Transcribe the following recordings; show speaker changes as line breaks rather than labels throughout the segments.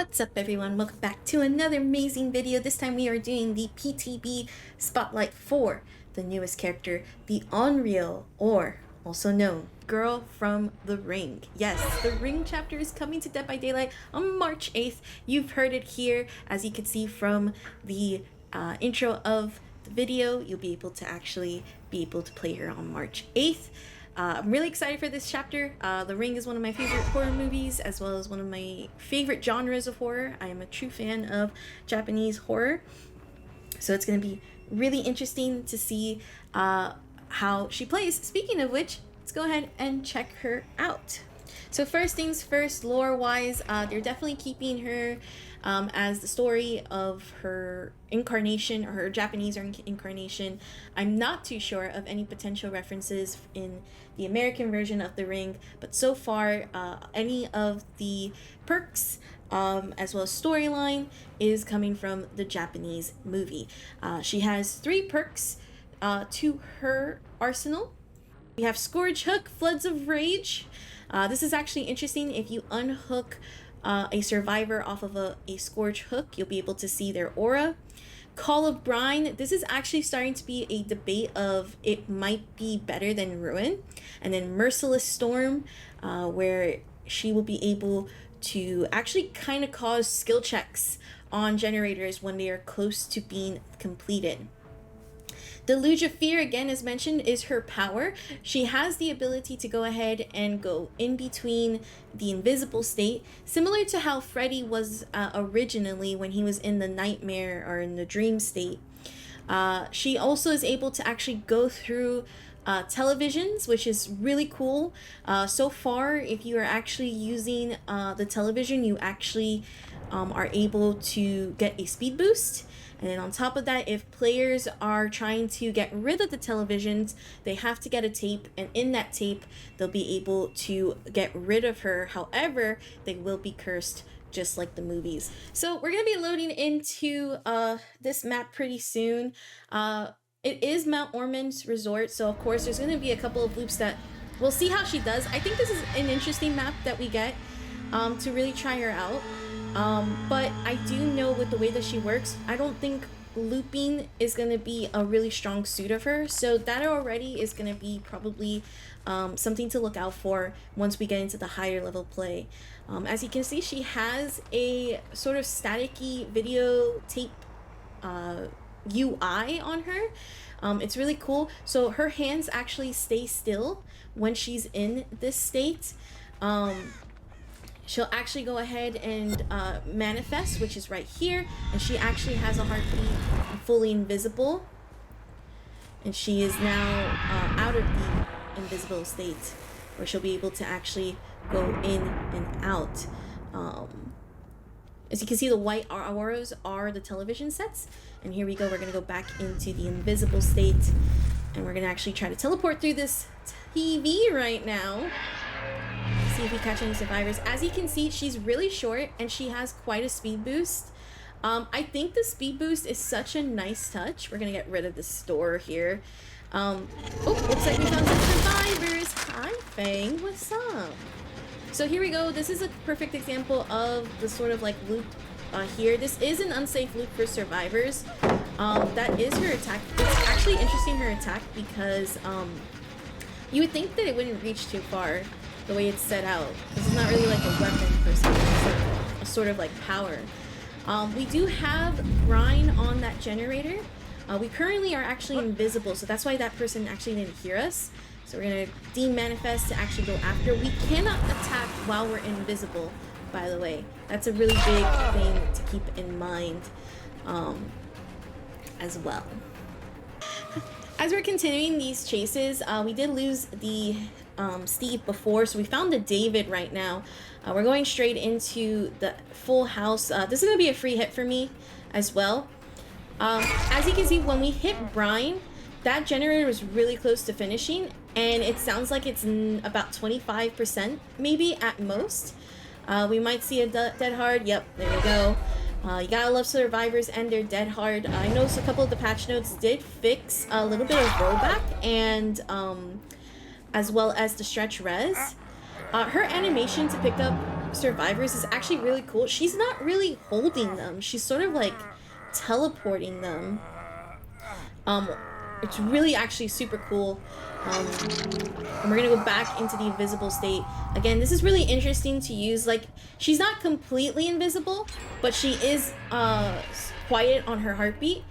What's up everyone, welcome back to another amazing video. This time we are doing the PTB Spotlight for the newest character, the Unreal, or also known Girl from the Ring. Yes, the Ring chapter is coming to Dead by Daylight on March 8th. You've heard it here, as you can see from the intro of the video. You'll be able to actually play her on March 8th. I'm really excited for this chapter. The Ring is one of my favorite horror movies, as well as one of my favorite genres of horror. I am a true fan of Japanese horror, so it's going to be really interesting to see how she plays. Speaking of which, let's go ahead and check her out. So first things first, lore-wise, they're definitely keeping her as the story of her incarnation, or her Japanese incarnation. I'm not too sure of any potential references in the American version of The Ring, but so far, any of the perks as well as storyline is coming from the Japanese movie. She has 3 perks to her arsenal. We have Scourge Hook, Floods of Rage. This is actually interesting. If you unhook a survivor off of a Scourge Hook, you'll be able to see their aura. Call of Brine. This is actually starting to be a debate of it might be better than Ruin. And then Merciless Storm, where she will be able to actually kind of cause skill checks on generators when they are close to being completed. Deluge of Fear, again, as mentioned, is her power. She has the ability to go ahead and go in between the invisible state, similar to how Freddy was originally when he was in the nightmare or in the dream state. She also is able to actually go through televisions, which is really cool. So far, if you are actually using the television, you actually are able to get a speed boost. And then on top of that, if players are trying to get rid of the televisions, they have to get a tape, and in that tape, they'll be able to get rid of her. However, they will be cursed, just like the movies. So we're going to be loading into this map pretty soon. It is Mount Ormond's resort, so of course there's going to be a couple of loops that we'll see how she does. I think this is an interesting map that we get to really try her out. But I do know with the way that she works, I don't think looping is going to be a really strong suit of her. So that already is going to be probably something to look out for once we get into the higher level play. As you can see, she has a sort of staticky video tape UI on her. It's really cool. So her hands actually stay still when she's in this state. She'll actually go ahead and manifest, which is right here, and she actually has a heartbeat, fully invisible, and she is now out of the invisible state, where she'll be able to actually go in and out. As you can see, the white auras are the television sets, and here we go. We're going to go back into the invisible state, and we're going to actually try to teleport through this TV right now. See if we catch any survivors. As you can see, she's really short and she has quite a speed boost. I think the speed boost is such a nice touch. We're gonna get rid of the store here. Oh, looks like we found some survivors. Hi, Fang, what's up? So here we go. This is a perfect example of the sort of like loop here. This is an unsafe loop for survivors. That is her attack. It's actually interesting, her attack, because you would think that it wouldn't reach too far the way it's set out. This is not really like a weapon per se, it's a sort of like power. We do have brine on that generator. We currently are actually invisible, so that's why that person actually didn't hear us. So we're gonna demanifest to actually go after. We cannot attack while we're invisible, by the way. That's a really big thing to keep in mind as well. As we're continuing these chases, we did lose the Steve before, so we found the David right now. We're going straight into the full house. This is going to be a free hit for me as well. As you can see, when we hit Brine, that generator was really close to finishing, and it sounds like it's about 25% maybe at most. We might see a dead hard. Yep, there we go. You gotta love survivors and their dead hard. I noticed a couple of the patch notes did fix a little bit of rollback, and as well as the stretch res. Her animation to pick up survivors is actually really cool. She's not really holding them. She's sort of like teleporting them. It's really actually super cool. And we're gonna go back into the invisible state. Again, this is really interesting to use. Like, she's not completely invisible, but she is quiet on her heartbeat.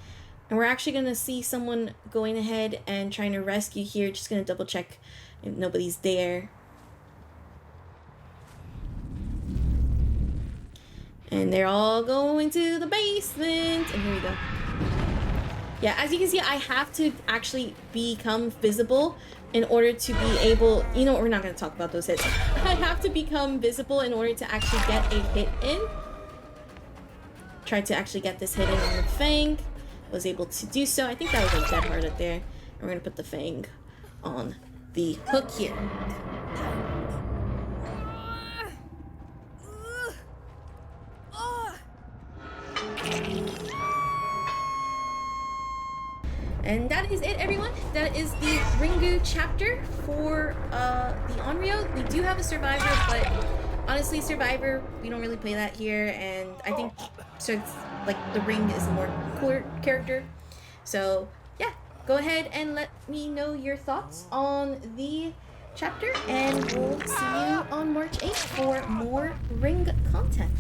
And we're actually gonna see someone going ahead and trying to rescue here. Just gonna double check if nobody's there. And they're all going to the basement. And here we go. Yeah, as you can see, I have to actually become visible in order to be able... You know what? We're not going to talk about those hits. I have to become visible in order to actually get a hit in. Tried to actually get this hit in on the Fang. Was able to do so. I think that was a dead hard up there. And we're going to put the Fang on the hook here. And that is it, everyone. That is the Ringu chapter for the Onryo. We do have a Survivor, but honestly, Survivor, we don't really play that here. And I think so, like, the Ring is a more cooler character. So, yeah, go ahead and let me know your thoughts on the chapter. And we'll see you on March 8th for more Ring content.